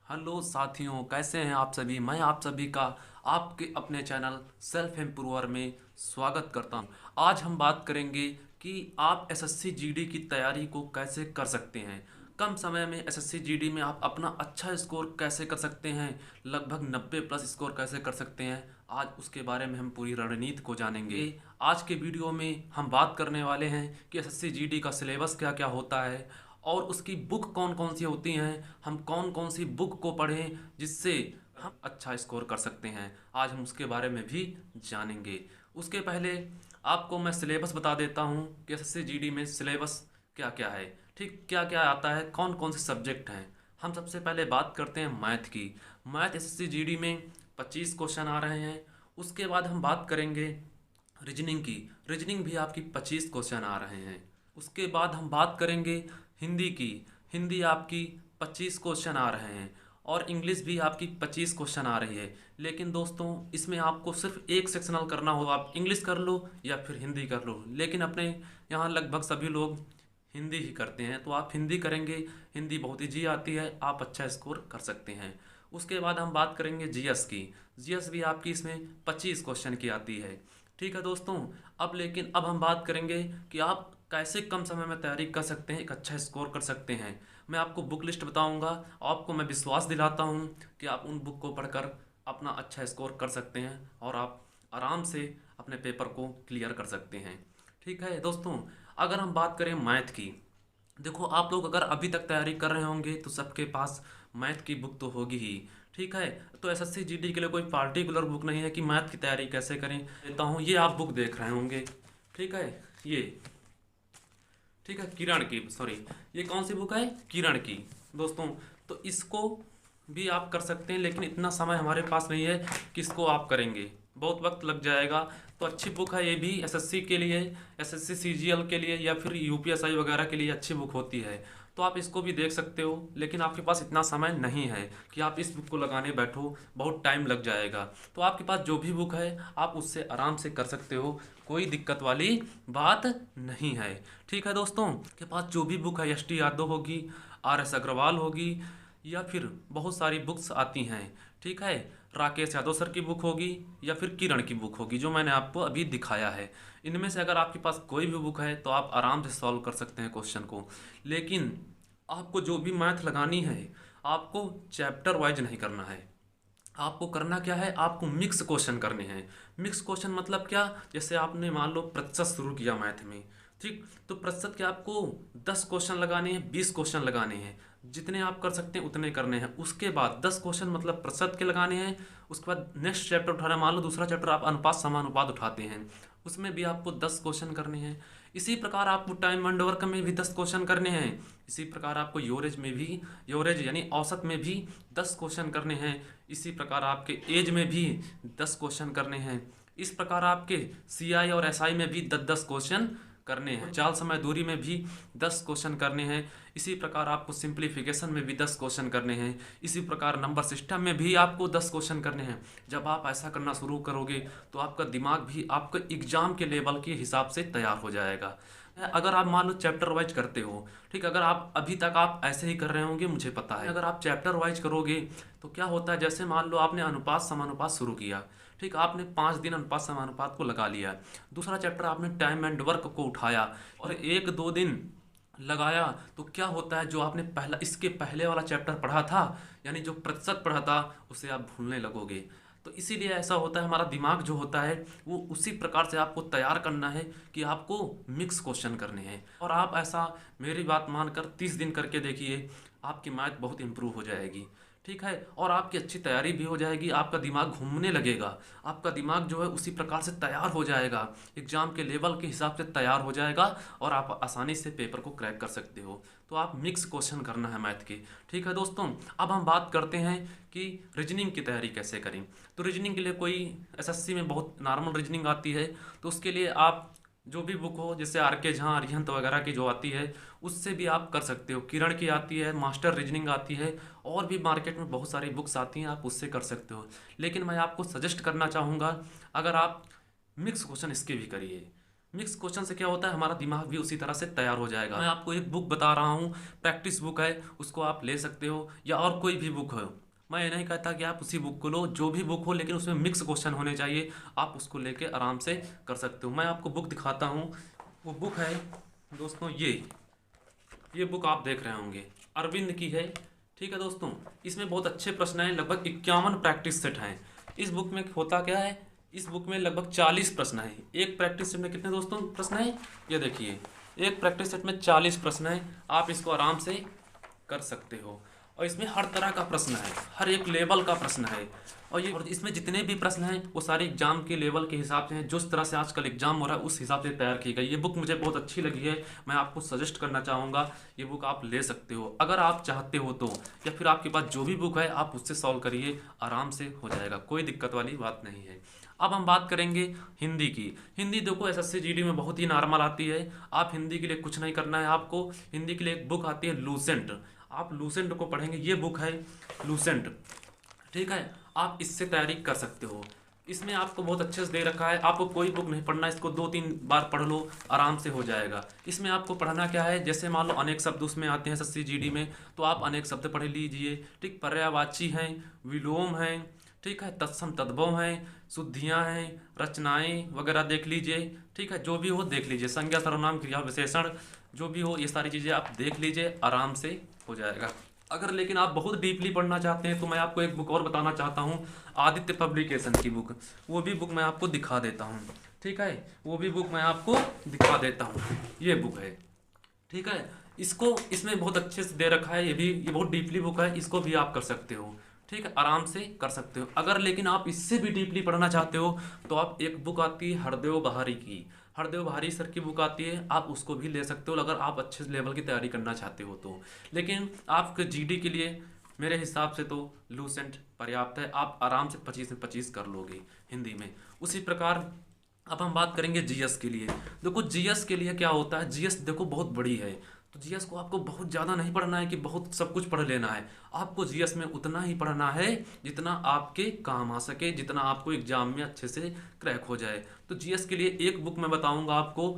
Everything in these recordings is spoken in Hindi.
हेलो साथियों, कैसे हैं आप सभी। मैं आप सभी का आपके अपने चैनल सेल्फ इम्प्रूवर में स्वागत करता हूं। आज हम बात करेंगे कि आप एसएससी जीडी की तैयारी को कैसे कर सकते हैं। कम समय में एसएससी जीडी में आप अपना अच्छा स्कोर कैसे कर सकते हैं, लगभग 90 प्लस स्कोर कैसे कर सकते हैं। आज उसके बारे में हम पूरी रणनीति को जानेंगे। आज के वीडियो में हम बात करने वाले हैं कि एसएससी जीडी का सिलेबस क्या क्या होता है और उसकी बुक कौन कौन सी होती हैं, हम कौन कौन सी बुक को पढ़ें जिससे हम अच्छा स्कोर कर सकते हैं। आज हम उसके बारे में भी जानेंगे। उसके पहले आपको मैं सिलेबस बता देता हूँ कि एसएससी जीडी में सिलेबस क्या क्या है, ठीक क्या क्या आता है, कौन कौन से सब्जेक्ट हैं। हम सबसे पहले बात करते हैं मैथ की। मैथ एसएससी जीडी में 25 क्वेश्चन आ रहे हैं। उसके बाद हम बात करेंगे रीजनिंग की। रीजनिंग भी आपकी 25 क्वेश्चन आ रहे हैं। उसके बाद हम बात करेंगे हिंदी की। हिंदी आपकी 25 क्वेश्चन आ रहे हैं और इंग्लिश भी आपकी 25 क्वेश्चन आ रही है। लेकिन दोस्तों, इसमें आपको सिर्फ एक सेक्शनल करना होगा, आप इंग्लिश कर लो या फिर हिंदी कर लो। लेकिन अपने यहाँ लगभग सभी लोग हिंदी ही करते हैं, तो आप हिंदी करेंगे। हिंदी बहुत ईजी आती है, आप अच्छा स्कोर कर सकते हैं। उसके बाद हम बात करेंगे जीएस की। जीएस भी आपकी इसमें 25 क्वेश्चन की आती है। ठीक है दोस्तों, अब हम बात करेंगे कि आप कैसे कम समय में तैयारी कर सकते हैं, एक अच्छा स्कोर कर सकते हैं। मैं आपको बुक लिस्ट बताऊंगा। आपको मैं विश्वास दिलाता हूं कि आप उन बुक को पढ़कर अपना अच्छा स्कोर कर सकते हैं और आप आराम से अपने पेपर को क्लियर कर सकते हैं। ठीक है दोस्तों, अगर हम बात करें मैथ की, देखो आप लोग अगर अभी तक तैयारी कर रहे होंगे तो सबके पास मैथ की बुक तो होगी ही। ठीक है, तो एसएससी जीडी के लिए कोई पार्टिकुलर बुक नहीं है कि मैथ की तैयारी कैसे करें। देता हूँ, ये आप बुक देख रहे होंगे। ठीक है, ये ठीक है किरण की, सॉरी, ये कौन सी बुक है, किरण की। दोस्तों, तो इसको भी आप कर सकते हैं, लेकिन इतना समय हमारे पास नहीं है कि इसको आप करेंगे, बहुत वक्त लग जाएगा। तो अच्छी बुक है ये भी एसएससी के लिए, एसएससी सीजीएल के लिए या फिर यूपीएसआई वगैरह के लिए अच्छी बुक होती है। तो आप इसको भी देख सकते हो, लेकिन आपके पास इतना समय नहीं है कि आप इस बुक को लगाने बैठो, बहुत टाइम लग जाएगा। तो आपके पास जो भी बुक है आप उससे आराम से कर सकते हो, कोई दिक्कत वाली बात नहीं है। ठीक है दोस्तों, के पास जो भी बुक है, एस टी यादव होगी, आर एस अग्रवाल होगी, या फिर बहुत सारी बुक्स आती हैं। ठीक है, राकेश यादव सर की बुक होगी या फिर किरण की बुक होगी, जो मैंने आपको अभी दिखाया है। इनमें से अगर आपके पास कोई भी बुक है तो आप आराम से सॉल्व कर सकते हैं क्वेश्चन को। लेकिन आपको जो भी मैथ लगानी है, आपको चैप्टर वाइज नहीं करना है। आपको करना क्या है, आपको मिक्स क्वेश्चन करने हैं। मिक्स क्वेश्चन मतलब क्या, जैसे आपने मान लो प्रतिशत शुरू किया मैथ में, ठीक, तो प्रतिशत के आपको 10 क्वेश्चन लगाने हैं, 20 क्वेश्चन लगाने हैं, जितने आप कर सकते हैं उतने करने हैं। उसके बाद 10 क्वेश्चन मतलब प्रतिशत के लगाने हैं। उसके बाद नेक्स्ट चैप्टर उठाना, मान लो दूसरा चैप्टर आप अनुपात समानुपात उठाते हैं, उसमें भी आपको 10 क्वेश्चन करने हैं। इसी प्रकार आपको टाइम एंड वर्क में भी 10 क्वेश्चन करने हैं। इसी प्रकार आपको योरेज में भी, योरेज यानी औसत में भी 10 क्वेश्चन करने हैं। इसी प्रकार आपके एज में भी 10 क्वेश्चन करने हैं। इस प्रकार आपके सीआई और एसआई में भी 10-10 क्वेश्चन करने हैं। चाल समय दूरी में भी 10 क्वेश्चन करने हैं। इसी प्रकार आपको सिंप्लीफिकेशन में भी 10 क्वेश्चन करने हैं। इसी प्रकार नंबर सिस्टम में भी आपको 10 क्वेश्चन करने हैं। जब आप ऐसा करना शुरू करोगे तो आपका दिमाग भी आपके एग्जाम के लेवल के हिसाब से तैयार हो जाएगा। अगर आप मान लो चैप्टर वाइज करते हो, ठीक, अगर आप अभी तक आप ऐसे ही कर रहे होंगे, मुझे पता है, अगर आप चैप्टर वाइज करोगे तो क्या होता है, जैसे मान लो आपने अनुपात समानुपात शुरू किया, ठीक, आपने 5 दिन अनुपात समानुपात को लगा लिया। दूसरा चैप्टर आपने टाइम एंड वर्क को उठाया और 1-2 दिन लगाया, तो क्या होता है, जो आपने पहला इसके पहले वाला चैप्टर पढ़ा था, यानी जो प्रतिशत पढ़ा था, उसे आप भूलने लगोगे। तो इसीलिए ऐसा होता है, हमारा दिमाग जो होता है वो उसी प्रकार से आपको तैयार करना है कि आपको मिक्स क्वेश्चन करने हैं। और आप ऐसा मेरी बात मानकर 30 दिन करके देखिए, आपकी मैथ बहुत इंप्रूव हो जाएगी। ठीक है, और आपकी अच्छी तैयारी भी हो जाएगी, आपका दिमाग घूमने लगेगा, आपका दिमाग जो है उसी प्रकार से तैयार हो जाएगा, एग्जाम के लेवल के हिसाब से तैयार हो जाएगा और आप आसानी से पेपर को क्रैक कर सकते हो। तो आप मिक्स क्वेश्चन करना है मैथ के। ठीक है दोस्तों, अब हम बात करते हैं कि रीजनिंग की तैयारी कैसे करें। तो रीजनिंग के लिए कोई एसएससी में बहुत नॉर्मल रीजनिंग आती है, तो उसके लिए आप जो भी बुक हो, जैसे आर के झा, अरिहंत वगैरह की जो आती है, उससे भी आप कर सकते हो। किरण की आती है, मास्टर रीजनिंग आती है, और भी मार्केट में बहुत सारी बुक्स आती हैं, आप उससे कर सकते हो। लेकिन मैं आपको सजेस्ट करना चाहूँगा, अगर आप मिक्स क्वेश्चन इसके भी करिए। मिक्स क्वेश्चन से क्या होता है, हमारा दिमाग भी उसी तरह से तैयार हो जाएगा। मैं आपको एक बुक बता रहा हूँ, प्रैक्टिस बुक है, उसको आप ले सकते हो, या और कोई भी बुक हो। मैं ये नहीं कहता कि आप उसी बुक को लो, जो भी बुक हो, लेकिन उसमें मिक्स क्वेश्चन होने चाहिए। आप उसको लेके आराम से कर सकते हो। मैं आपको बुक दिखाता हूँ। वो बुक है दोस्तों, ये बुक आप देख रहे होंगे, अरविंद की है। ठीक है दोस्तों, इसमें बहुत अच्छे प्रश्न हैं, लगभग 51 प्रैक्टिस सेट हैं। इस बुक में होता क्या है, इस बुक में लगभग 40 प्रश्न हैं। एक प्रैक्टिस सेट में कितने दोस्तों प्रश्न हैं, ये देखिए, एक प्रैक्टिस सेट में 40 प्रश्न हैं। आप इसको आराम से कर सकते हो। और इसमें हर तरह का प्रश्न है, हर एक लेवल का प्रश्न है। और इसमें जितने भी प्रश्न हैं वो सारे एग्जाम के लेवल के हिसाब से हैं। जिस तरह से आजकल एग्जाम हो रहा है उस हिसाब से तैयार की गई। ये बुक मुझे बहुत अच्छी लगी है, मैं आपको सजेस्ट करना चाहूँगा, ये बुक आप ले सकते हो अगर आप चाहते हो तो। या फिर आपके पास जो भी बुक है आप उससे सॉल्व करिए, आराम से हो जाएगा, कोई दिक्कत वाली बात नहीं है। अब हम बात करेंगे हिंदी की। हिंदी देखो एसएससी जीडी में बहुत ही नॉर्मल आती है। आप हिंदी के लिए कुछ नहीं करना है आपको। हिंदी के लिए एक बुक आती है लूसेंट, आप लूसेंट को पढ़ेंगे। ये बुक है लूसेंट, ठीक है, आप इससे तैयारी कर सकते हो। इसमें आपको बहुत अच्छे से दे रखा है, आपको कोई बुक नहीं पढ़ना, इसको 2-3 बार पढ़ लो, आराम से हो जाएगा। इसमें आपको पढ़ना क्या है, जैसे मान लो अनेक शब्द उसमें आते हैं एसएससी जीडी में, तो आप अनेक शब्द पढ़ लीजिए। ठीक, पर्यायवाची हैं, विलोम हैं, ठीक है, तत्सम तद्भव हैं, शुद्धियाँ हैं, रचनाएं वगैरह देख लीजिए। ठीक है, जो भी हो देख लीजिए, संज्ञा सर्वनाम क्रिया विशेषण जो भी हो, ये सारी चीज़ें आप देख लीजिए, आराम से हो जाएगा। अगर लेकिन आप बहुत डीपली पढ़ना चाहते हैं तो मैं आपको एक बुक और बताना चाहता हूँ, आदित्य पब्लिकेशन की बुक। वो भी बुक मैं आपको दिखा देता हूँ। ठीक है, वो भी बुक मैं आपको दिखा देता हूँ, ये बुक है। ठीक है, इसको इसमें बहुत अच्छे से दे रखा है, ये बहुत डीपली बुक है, इसको भी आप कर सकते हो। ठीक है, आराम से कर सकते हो। अगर लेकिन आप इससे भी डीपली पढ़ना चाहते हो तो आप एक बुक आती है हरदेव बहारी की, हरदेव बहारी सर की बुक आती है, आप उसको भी ले सकते हो अगर आप अच्छे लेवल की तैयारी करना चाहते हो तो। लेकिन आपके जीडी के लिए मेरे हिसाब से तो लूसेंट पर्याप्त है, आप आराम से 25 में 25 कर लोगे हिंदी में। उसी प्रकार अब हम बात करेंगे जीएस के लिए। देखो जीएस के लिए क्या होता है, जीएस देखो बहुत बड़ी है, तो जीएस को आपको बहुत ज़्यादा नहीं पढ़ना है कि बहुत सब कुछ पढ़ लेना है। आपको जीएस में उतना ही पढ़ना है जितना आपके काम आ सके, जितना आपको एग्जाम में अच्छे से क्रैक हो जाए। तो जीएस के लिए एक बुक मैं बताऊंगा आपको,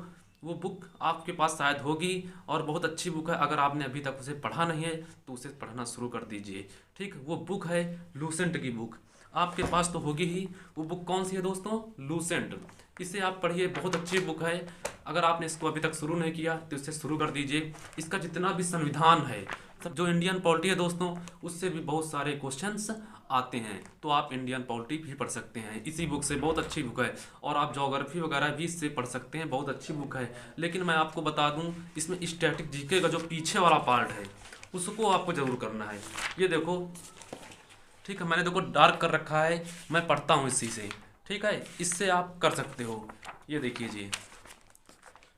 वो बुक आपके पास शायद होगी और बहुत अच्छी बुक है। अगर आपने अभी तक उसे पढ़ा नहीं है तो उसे पढ़ना शुरू कर दीजिए। ठीक, वो बुक है लूसेंट की बुक, आपके पास तो होगी ही। वो बुक कौन सी है दोस्तों, लूसेंट। इसे आप पढ़िए, बहुत अच्छी बुक है। अगर आपने इसको अभी तक शुरू नहीं किया तो इससे शुरू कर दीजिए। इसका जितना भी संविधान है, सब जो इंडियन पॉलिटी है दोस्तों, उससे भी बहुत सारे क्वेश्चंस आते हैं, तो आप इंडियन पॉलिटी भी पढ़ सकते हैं इसी बुक से, बहुत अच्छी बुक है। और आप ज्योग्राफी वगैरह भी इससे पढ़ सकते हैं, बहुत अच्छी बुक है। लेकिन मैं आपको बता दूं, इसमें स्टैटिक जीके का जो पीछे वाला पार्ट है उसको आपको जरूर करना है। ये देखो, ठीक है, मैंने देखो डार्क कर रखा है, मैं पढ़ता हूँ इसी से। ठीक है, इससे आप कर सकते हो, ये देखिए जी।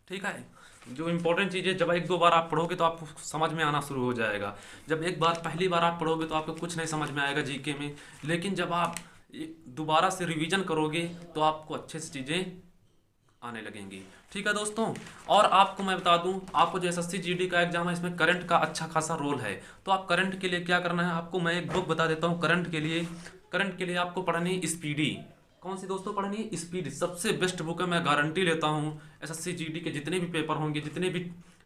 ठीक है, जो इंपॉर्टेंट चीज़ें जब 1-2 बार आप पढ़ोगे तो आपको समझ में आना शुरू हो जाएगा। जब एक बार पहली बार आप पढ़ोगे तो आपको कुछ नहीं समझ में आएगा जीके में, लेकिन जब आप दोबारा से रिवीजन करोगे तो आपको अच्छे से चीज़ें आने लगेंगी। ठीक है दोस्तों, और आपको मैं बता दूं, आपको जो एसएससी जीडी का एग्जाम है इसमें करंट का अच्छा खासा रोल है। तो आप करंट के लिए क्या करना है, आपको मैं एक बुक बता देता हूं करंट के लिए। करंट के लिए आपको पढ़नी स्पीडी। कौन सी दोस्तों पढ़नी, स्पीड सबसे बेस्ट बुक है, मैं गारंटी लेता हूं। एसएससी जीडी के जितने भी पेपर होंगे, जितने भी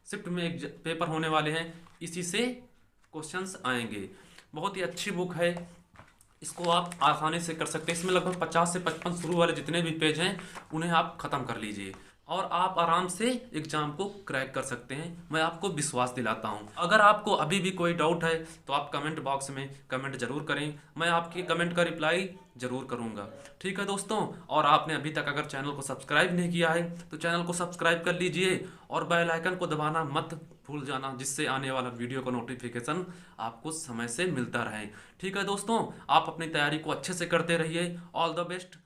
शिफ्ट में पेपर होने वाले हैं, इसी से क्वेश्चंस आएंगे। बहुत ही अच्छी बुक है, इसको आप आसानी से कर सकते हैं। इसमें लगभग 50 से 55 शुरू वाले जितने भी पेज हैं उन्हें आप ख़त्म कर लीजिए और आप आराम से एग्जाम को क्रैक कर सकते हैं, मैं आपको विश्वास दिलाता हूं। अगर आपको अभी भी कोई डाउट है तो आप कमेंट बॉक्स में कमेंट जरूर करें, मैं आपके कमेंट का रिप्लाई जरूर करूंगा। ठीक है दोस्तों, और आपने अभी तक अगर चैनल को सब्सक्राइब नहीं किया है तो चैनल को सब्सक्राइब कर लीजिए और बेल आइकन को दबाना मत भूल जाना, जिससे आने वाला वीडियो का नोटिफिकेशन आपको समय से मिलता रहे। ठीक है दोस्तों, आप अपनी तैयारी को अच्छे से करते रहिए। All the best.